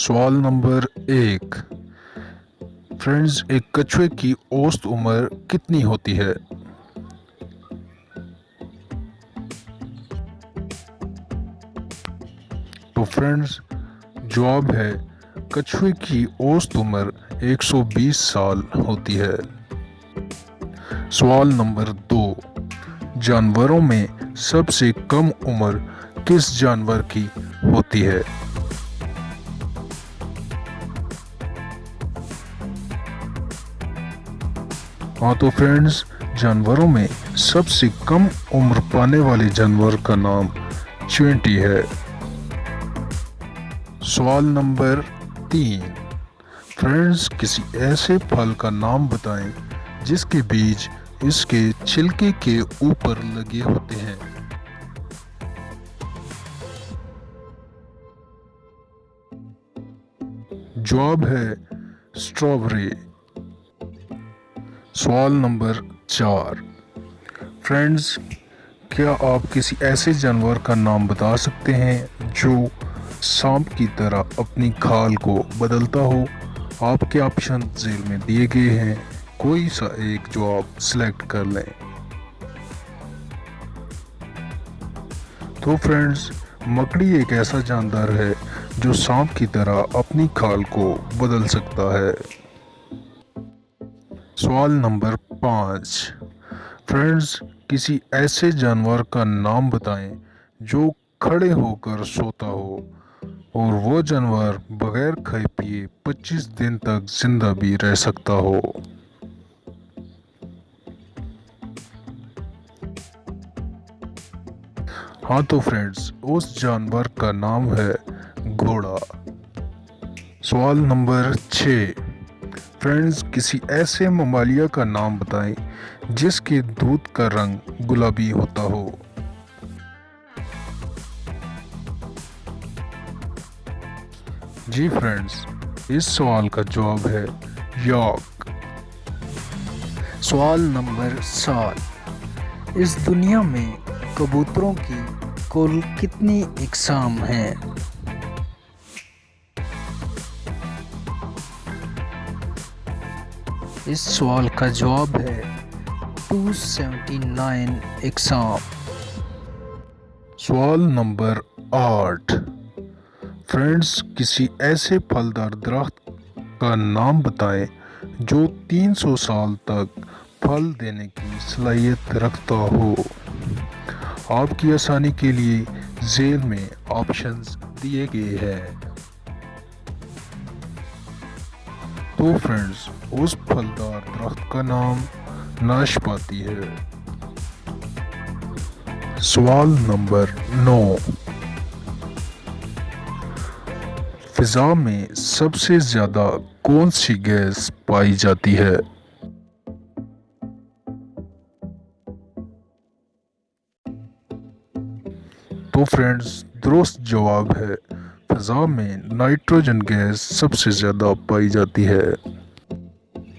सवाल number 1। Friends, एक कछुए की औसत उम्र कितनी होती है? तो फ्रेंड्स, जवाब है कछुए की औसत उम्र 120 साल होती है। सवाल नंबर 2। जानवरों में सबसे कम उम्र किस जानवर की होती है? हाँ तो फ्रेंड्स, जानवरों में सबसे कम उम्र पाने वाले जानवर का नाम चींटी है। सवाल नंबर 3। फ्रेंड्स, किसी ऐसे फल का नाम बताएं जिसके बीज इसके छिलके के ऊपर लगे होते हैं। जवाब है स्ट्रॉबेरी। सवाल नंबर 4। फ्रेंड्स, क्या आप किसी ऐसे जानवर का नाम बता सकते हैं जो सांप की तरह अपनी खाल को बदलता हो? आपके ऑप्शन जेल में दिए गए हैं, कोई सा एक जो आप सिलेक्ट कर लें। तो फ्रेंड्स, मकड़ी एक ऐसा जानवर है जो सांप की तरह अपनी खाल को बदल सकता है। सवाल नंबर 5। फ्रेंड्स, किसी ऐसे जानवर का नाम बताएं जो खड़े होकर सोता हो और वो जानवर बगैर खाए पिए 25 दिन तक जिंदा भी रह सकता हो। हाँ तो फ्रेंड्स, उस जानवर का नाम है घोड़ा। सवाल नंबर 6। फ्रेंड्स, किसी ऐसे ममालिया का नाम बताएं जिसके दूध का रंग गुलाबी होता हो। जी फ्रेंड्स, इस सवाल का जवाब है यॉक। सवाल नंबर 7। इस दुनिया में कबूतरों की कुल कितनी इकसाम हैं? इस सवाल का जवाब है 279 इकसाम। सवाल नंबर 8। फ्रेंड्स, किसी ऐसे फलदार दरख्त का नाम बताएं जो 300 साल तक फल देने की सलाहियत रखता हो। आपकी आसानी के लिए जेल में ऑप्शंस दिए गए हैं। तो फ्रेंड्स, उस फलदार दरख्त का नाम नाशपाती है। सवाल नंबर 9। फिजा में सबसे ज्यादा कौन सी गैस पाई जाती है? तो फ्रेंड्स, दुरुस्त जवाब है फिजा में नाइट्रोजन गैस सबसे ज़्यादा पाई जाती है।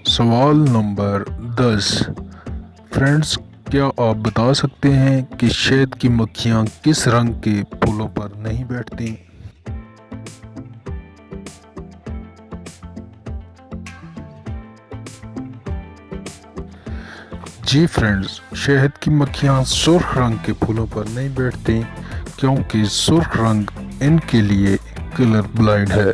सवाल नंबर 10। फ्रेंड्स, क्या आप बता सकते हैं कि शहद की मक्खियाँ किस रंग के फूलों पर नहीं बैठती? जी फ्रेंड्स, शहद की मक्खियाँ सुर्ख रंग के फूलों पर नहीं बैठती क्योंकि सुर्ख रंग इनके लिए कलर ब्लाइंड है।